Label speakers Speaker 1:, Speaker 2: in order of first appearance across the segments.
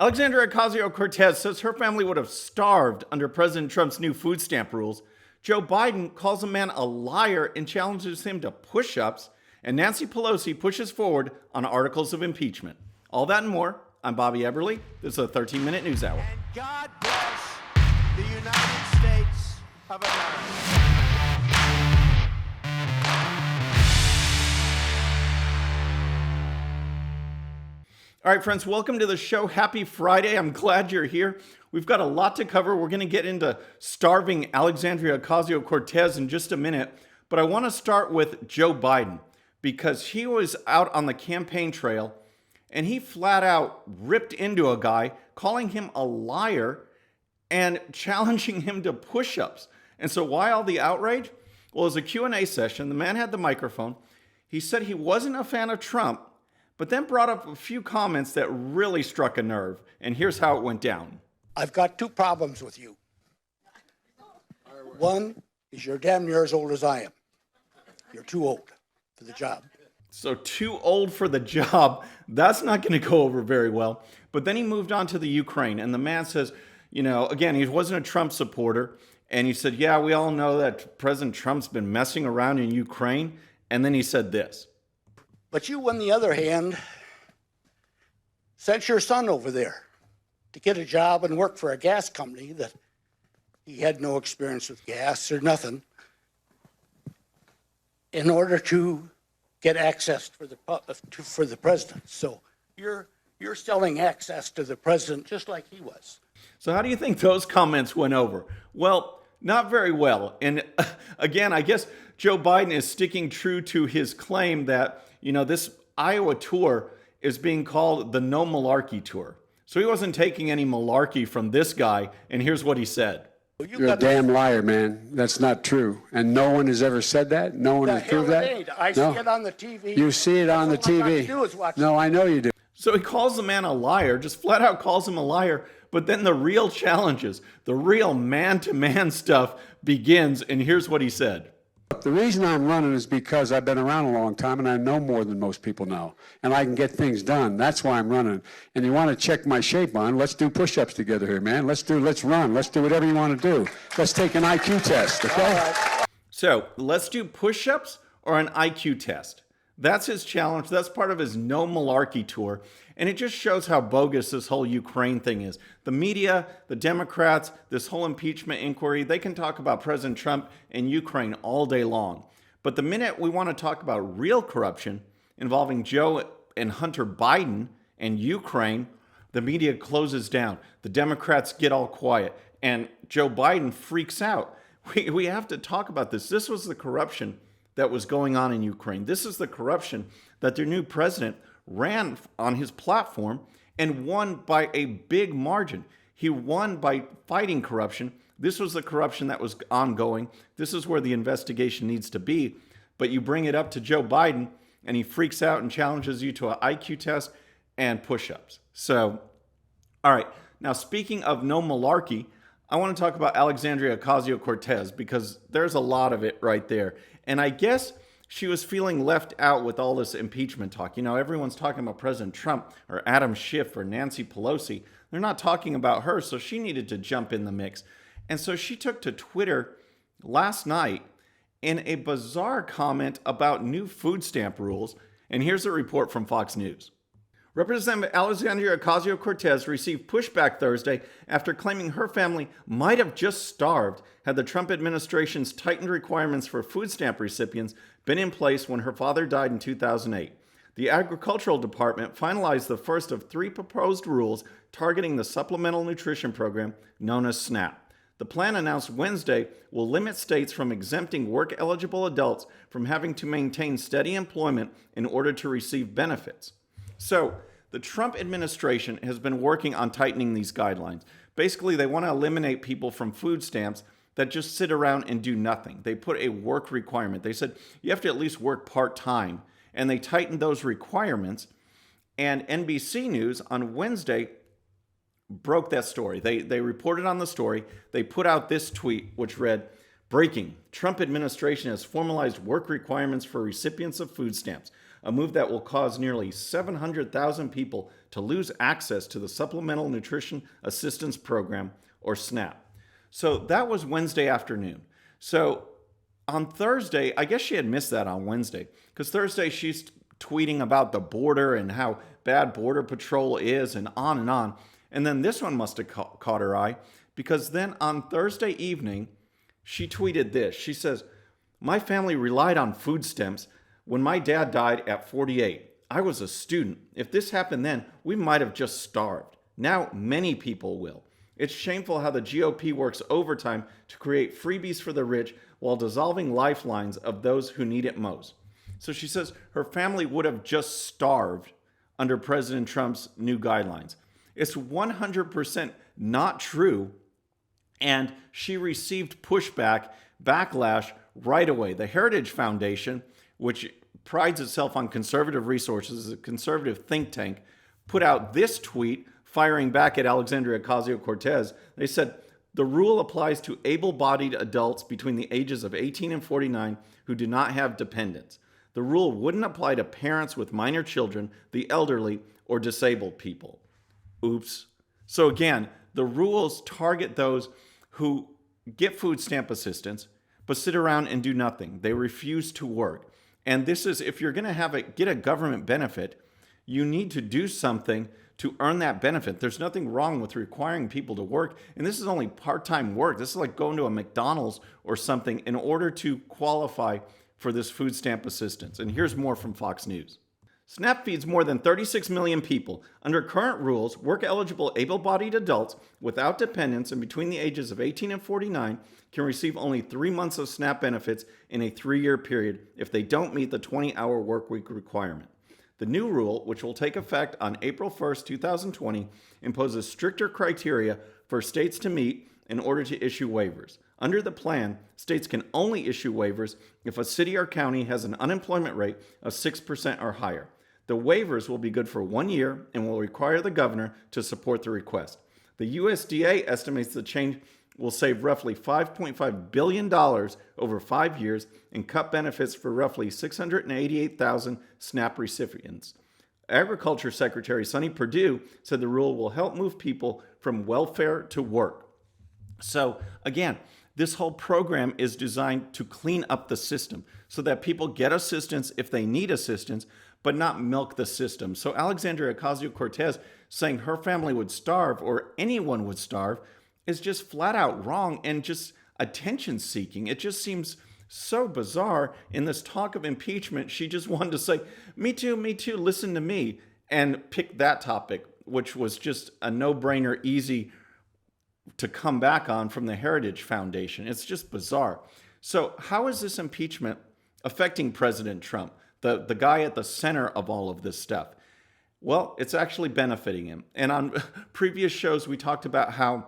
Speaker 1: Alexandria Ocasio-Cortez says her family would have starved under President Trump's new food stamp rules. Joe Biden calls a man a liar and challenges him to push-ups. And Nancy Pelosi pushes forward on articles of impeachment. All that and more. I'm Bobby Eberle. This is a 13-minute news hour.
Speaker 2: And God bless the United States of America.
Speaker 1: All right, friends, welcome to the show. Happy Friday. I'm glad you're here. We've got a lot to cover. We're going to get into starving Alexandria Ocasio-Cortez in just a minute. But I want to start with Joe Biden because he was out on the campaign trail and he flat out ripped into a guy, calling him a liar and challenging him to push-ups. And so why all the outrage? Well, it was a Q&A session. The man had the microphone. He said he wasn't a fan of Trump, but then brought up a few comments that really struck a nerve. And here's how it went down.
Speaker 3: I've got two problems with you. One is you're damn near as old as I am. You're too old for the job.
Speaker 1: So too old for the job. That's not going to go over very well. But then he moved on to the Ukraine. And the man says, again, he wasn't a Trump supporter. And he said, yeah, we all know that President Trump's been messing around in Ukraine. And then he said this.
Speaker 3: But you, on the other hand, sent your son over there to get a job and work for a gas company that he had no experience with gas or nothing in order to get access for the president. So you're selling access to the president just like he was.
Speaker 1: So how do you think those comments went over? Well, not very well. And again, I guess Joe Biden is sticking true to his claim that, this Iowa tour is being called the No Malarkey Tour. So he wasn't taking any malarkey from this guy. And here's what he said.
Speaker 4: You're a damn liar, man. That's not true. And no one has ever said that? No one has proved that?
Speaker 3: I see it on the TV.
Speaker 4: You see it on the TV. No, I know you do.
Speaker 1: So he calls the man a liar, just flat out calls him a liar. But then the real challenges, the real man-to-man stuff begins. And here's what he said.
Speaker 4: The reason I'm running is because I've been around a long time and I know more than most people know. And I can get things done. That's why I'm running. And you want to check my shape on, let's do push-ups together here, man. Let's run. Let's do whatever you want to do. Let's take an IQ test, okay?
Speaker 3: Right.
Speaker 1: So let's do push-ups or an IQ test. That's his challenge. That's part of his No Malarkey Tour. And it just shows how bogus this whole Ukraine thing is. The media, the Democrats, this whole impeachment inquiry, they can talk about President Trump and Ukraine all day long. But the minute we want to talk about real corruption involving Joe and Hunter Biden and Ukraine, the media closes down. The Democrats get all quiet. And Joe Biden freaks out. We have to talk about this. This was the corruption that was going on in Ukraine. This is the corruption that their new president ran on his platform and won by a big margin. He won by fighting corruption. This was the corruption that was ongoing. This is where the investigation needs to be. But you bring it up to Joe Biden and he freaks out and challenges you to an IQ test and push-ups. So, all right. Now, speaking of no malarkey, I want to talk about Alexandria Ocasio-Cortez because there's a lot of it right there. And I guess she was feeling left out with all this impeachment talk. Everyone's talking about President Trump or Adam Schiff or Nancy Pelosi. They're not talking about her, so she needed to jump in the mix. And so she took to Twitter last night in a bizarre comment about new food stamp rules. And here's a report from Fox News. Representative Alexandria Ocasio-Cortez received pushback Thursday after claiming her family might have just starved had the Trump administration's tightened requirements for food stamp recipients been in place when her father died in 2008. The Agricultural Department finalized the first of 3 proposed rules targeting the Supplemental Nutrition Program known as SNAP. The plan announced Wednesday will limit states from exempting work-eligible adults from having to maintain steady employment in order to receive benefits. So, the Trump administration has been working on tightening these guidelines. Basically, they want to eliminate people from food stamps that just sit around and do nothing. They put a work requirement. They said you have to at least work part-time. And they tightened those requirements. And NBC News on Wednesday broke that story. They reported on the story. They put out this tweet, which read, "Breaking. Trump administration has formalized work requirements for recipients of food stamps. a move that will cause nearly 700,000 people to lose access to the Supplemental Nutrition Assistance Program, or SNAP. So that was Wednesday afternoon. So on Thursday, I guess she had missed that on Wednesday, because Thursday she's tweeting about the border and how bad Border Patrol is and on and on. And then this one must have caught her eye, because then on Thursday evening, she tweeted this. She says, "My family relied on food stamps when my dad died at 48. I was a student. If this happened then, we might have just starved. Now many people will. It's shameful how the GOP works overtime to create freebies for the rich while dissolving lifelines of those who need it most." So she says her family would have just starved under President Trump's new guidelines. It's 100% not true, and she received backlash right away. The Heritage Foundation, which prides itself on conservative resources, is a conservative think tank, put out this tweet firing back at Alexandria Ocasio-Cortez. They said, "The rule applies to able-bodied adults between the ages of 18 and 49 who do not have dependents. The rule wouldn't apply to parents with minor children, the elderly, or disabled people." Oops. So again, the rules target those who get food stamp assistance, but sit around and do nothing. They refuse to work. And this is, if you're going to get a government benefit, you need to do something to earn that benefit. There's nothing wrong with requiring people to work. And this is only part-time work. This is like going to a McDonald's or something in order to qualify for this food stamp assistance. And here's more from Fox News. SNAP feeds more than 36 million people. Under current rules, work-eligible able-bodied adults without dependents and between the ages of 18 and 49 can receive only 3 months of SNAP benefits in a 3-year period if they don't meet the 20-hour workweek requirement. The new rule, which will take effect on April 1st, 2020, imposes stricter criteria for states to meet in order to issue waivers. Under the plan, states can only issue waivers if a city or county has an unemployment rate of 6% or higher. The waivers will be good for 1 year and will require the governor to support the request. The USDA estimates the change will save roughly $5.5 billion over 5 years and cut benefits for roughly 688,000 SNAP recipients. Agriculture Secretary Sonny Perdue said the rule will help move people from welfare to work. So again, this whole program is designed to clean up the system so that people get assistance if they need assistance, but not milk the system. So Alexandria Ocasio-Cortez saying her family would starve or anyone would starve is just flat out wrong and just attention seeking. It just seems so bizarre. In this talk of impeachment, she just wanted to say, me too, listen to me, and pick that topic, which was just a no-brainer, easy to come back on from the Heritage Foundation. It's just bizarre. So how is this impeachment affecting President Trump, the guy at the center of all of this stuff? Well, it's actually benefiting him. And on previous shows, we talked about how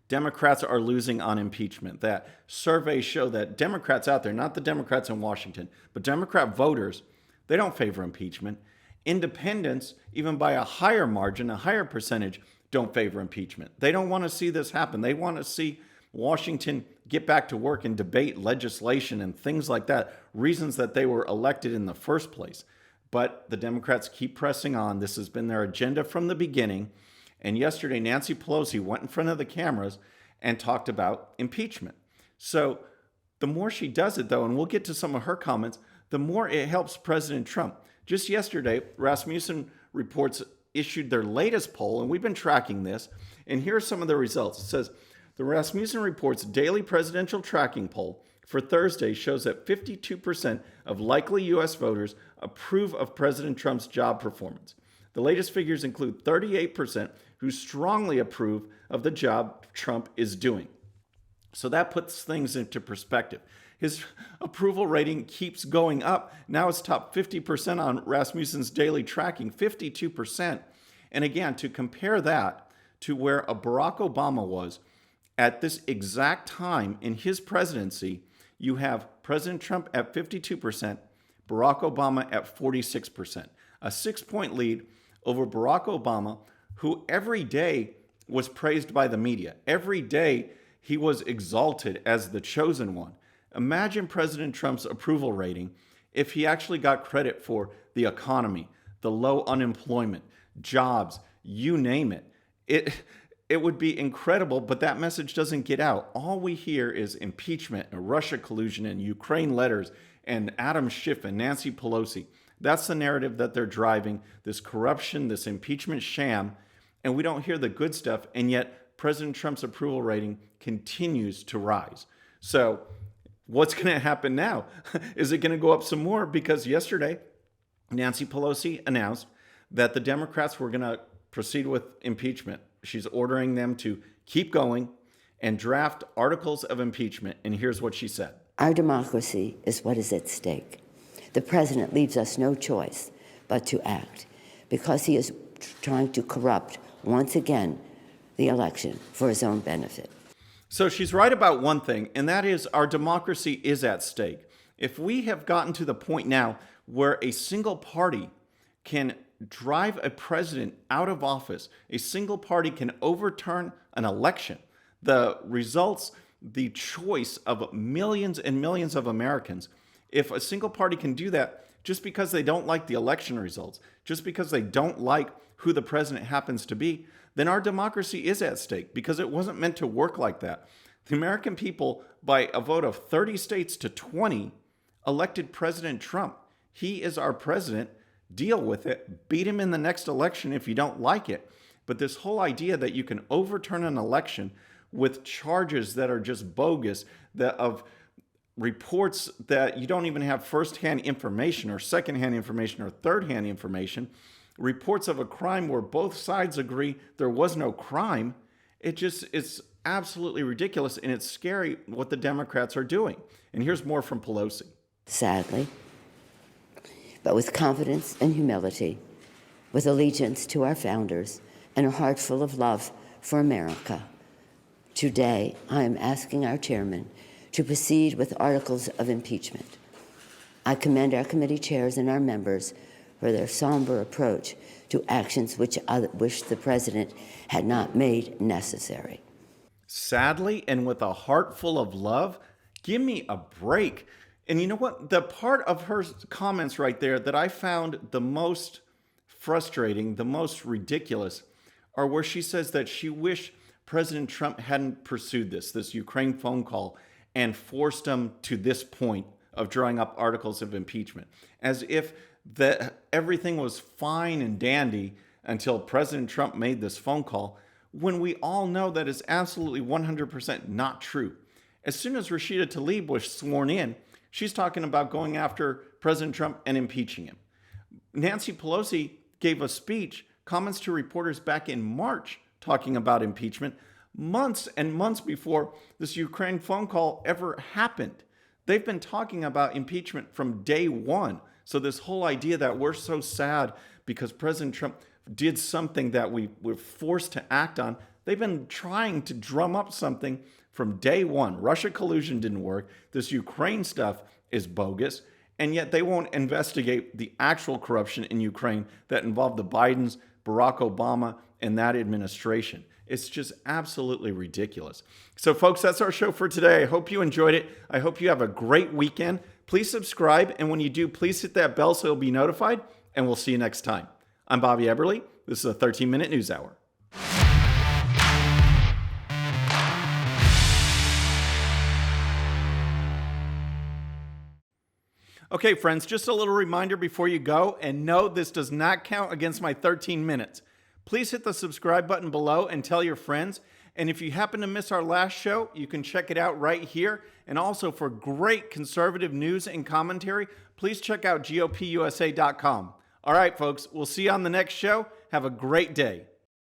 Speaker 1: Democrats are losing on impeachment. That surveys show that Democrats out there, not the Democrats in Washington, but Democrat voters, they don't favor impeachment. Independents, even by a higher margin, a higher percentage, don't favor impeachment. They don't want to see this happen. They want to see Washington get back to work and debate legislation and things like that, reasons that they were elected in the first place. But the Democrats keep pressing on. This has been their agenda from the beginning. And yesterday, Nancy Pelosi went in front of the cameras and talked about impeachment. So the more she does it, though, and we'll get to some of her comments, the more it helps President Trump. Just yesterday, Rasmussen Reports issued their latest poll, and we've been tracking this, and here are some of the results. It says, the Rasmussen Reports daily presidential tracking poll for Thursday shows that 52% of likely U.S. voters approve of President Trump's job performance. The latest figures include 38% who strongly approve of the job Trump is doing. So that puts things into perspective. His approval rating keeps going up. Now it's top 50% on Rasmussen's daily tracking, 52%. And again, to compare that to where a Barack Obama was at this exact time in his presidency, you have President Trump at 52%, Barack Obama at 46%. A 6-point lead over Barack Obama, who every day was praised by the media. Every day he was exalted as the chosen one. Imagine President Trump's approval rating if he actually got credit for the economy, the low unemployment, jobs, you name it. It would be incredible, but that message doesn't get out. All we hear is impeachment and Russia collusion and Ukraine letters and Adam Schiff and Nancy Pelosi. That's the narrative that they're driving, this corruption, this impeachment sham, and we don't hear the good stuff, and yet President Trump's approval rating continues to rise. So what's going to happen now? Is it going to go up some more? Because yesterday, Nancy Pelosi announced that the Democrats were going to proceed with impeachment. She's ordering them to keep going and draft articles of impeachment. And here's what she said.
Speaker 5: Our democracy is what is at stake. The president leaves us no choice but to act because he is trying to corrupt, once again, the election for his own benefit.
Speaker 1: So she's right about one thing, and that is our democracy is at stake. If we have gotten to the point now where a single party can drive a president out of office, a single party can overturn an election, the results, the choice of millions and millions of Americans, if a single party can do that just because they don't like the election results, just because they don't like who the president happens to be, then our democracy is at stake because it wasn't meant to work like that. The American people, by a vote of 30 states to 20, elected President Trump. He is our president. Deal with it. Beat him in the next election if you don't like it. But this whole idea that you can overturn an election with charges that are just bogus, that of reports that you don't even have firsthand information or secondhand information or thirdhand information, reports of a crime where both sides agree there was no crime, it's absolutely ridiculous, and it's scary what the Democrats are doing. And here's more from Pelosi.
Speaker 5: Sadly, but with confidence and humility, with allegiance to our founders and a heart full of love for America, today I am asking our chairman to proceed with articles of impeachment. I commend our committee chairs and our members for their somber approach to actions which I wish the president had not made necessary.
Speaker 1: Sadly, and with a heart full of love, give me a break. And you know what? The part of her comments right there that I found the most frustrating, the most ridiculous, are where she says that she wished President Trump hadn't pursued this Ukraine phone call and forced him to this point of drawing up articles of impeachment, as if that everything was fine and dandy until President Trump made this phone call, when we all know that is absolutely 100% not true. As soon as Rashida Tlaib was sworn in, she's talking about going after President Trump and impeaching him. Nancy Pelosi gave a speech, comments to reporters back in March, talking about impeachment, months and months before this Ukraine phone call ever happened. They've been talking about impeachment from day one. So this whole idea that we're so sad because President Trump did something that we were forced to act on, they've been trying to drum up something from day one. Russia collusion didn't work. This Ukraine stuff is bogus. And yet they won't investigate the actual corruption in Ukraine that involved the Bidens, Barack Obama, and that administration. It's just absolutely ridiculous. So folks, that's our show for today. I hope you enjoyed it. I hope you have a great weekend. Please subscribe. And when you do, please hit that bell so you'll be notified. And we'll see you next time. I'm Bobby Eberle. This is a 13-minute news hour. Okay, friends, just a little reminder before you go, and no, this does not count against my 13 minutes. Please hit the subscribe button below and tell your friends. And if you happen to miss our last show, you can check it out right here. And also for great conservative news and commentary, please check out GOPUSA.com. All right, folks, we'll see you on the next show. Have a great day.